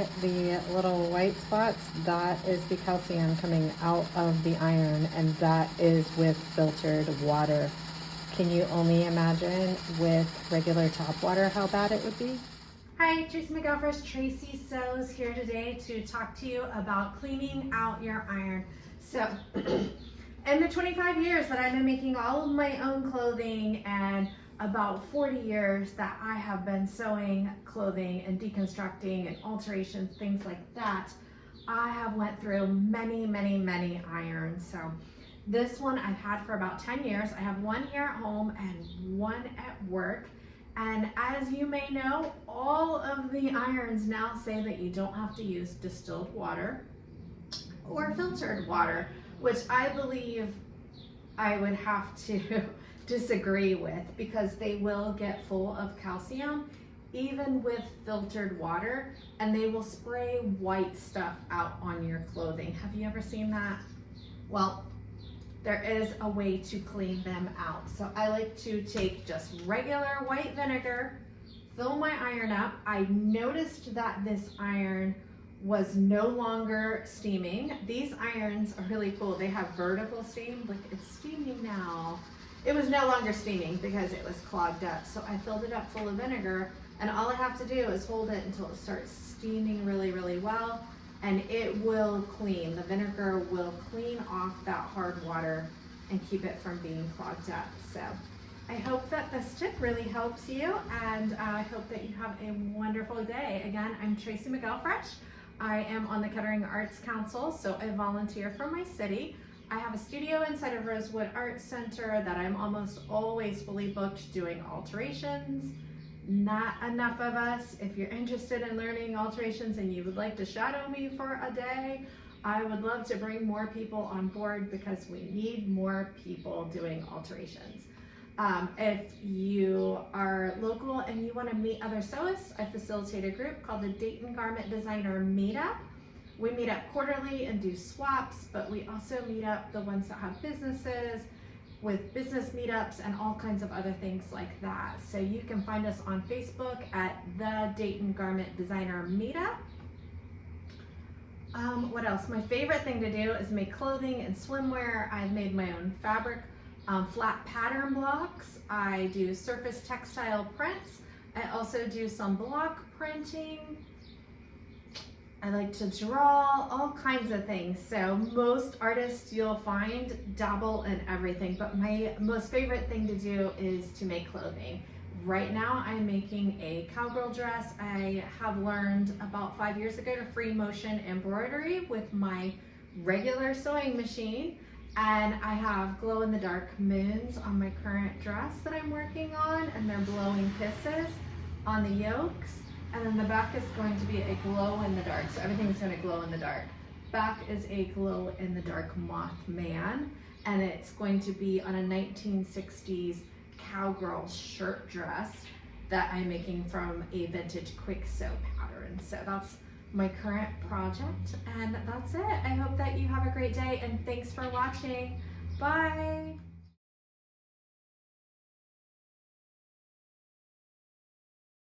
it, the little white spots, that is the calcium coming out of the iron, and that is with filtered water. Can you only imagine with regular tap water how bad it would be? Hi, Tracy McGilchrist, Tracy Sews here today to talk to you about cleaning out your iron. So, in the 25 years that I've been making all of my own clothing and about 40 years that I have been sewing clothing and deconstructing and alterations, things like that, I have went through many irons. So this one I've had for about 10 years. I have one here at home and one at work. And as you may know, all of the irons now say that you don't have to use distilled water or filtered water, which I believe I would have to disagree with, because they will get full of calcium even with filtered water, and they will spray white stuff out on your clothing. Have you ever seen that? Well, there is a way to clean them out. So I like to take just regular white vinegar, fill my iron up. I noticed that this iron was no longer steaming. These irons are really cool. They have vertical steam, like it's steaming now. It was no longer steaming because it was clogged up. So I filled it up full of vinegar, and all I have to do is hold it until it starts steaming really well, and it will clean. The vinegar will clean off that hard water and keep it from being clogged up. So I hope that this tip really helps you, and I hope that you have a wonderful day. Again, I'm Tracy McGilchrist. I am on the Kettering Arts Council, so I volunteer for my city. I have a studio inside of Rosewood Arts Center that I'm almost always fully booked doing alterations. Not enough of us. If you're interested in learning alterations and you would like to shadow me for a day, I would love to bring more people on board, because we need more people doing alterations. If you are local and you want to meet other sewists, I facilitate a group called the Dayton Garment Designer Meetup. We meet up quarterly and do swaps, but we also meet up the ones that have businesses with business meetups and all kinds of other things like that. So you can find us on Facebook at the Dayton Garment Designer Meetup. What else? My favorite thing to do is make clothing and swimwear. I've made my own fabric flat pattern blocks. I do surface textile prints. I also do some block printing. I like to draw, all kinds of things. So most artists you'll find dabble in everything, but my most favorite thing to do is to make clothing. Right now I'm making a cowgirl dress. I have learned about 5 years ago to free motion embroidery with my regular sewing machine, and I have glow in the dark moons on my current dress that I'm working on, and they're blowing kisses on the yokes. And then the back is going to be a glow in the dark. So everything's going to glow in the dark. Back is a glow in the dark Mothman. And it's going to be on a 1960s cowgirl shirt dress that I'm making from a vintage quick sew pattern. So that's my current project. And that's it. I hope that you have a great day, and thanks for watching. Bye.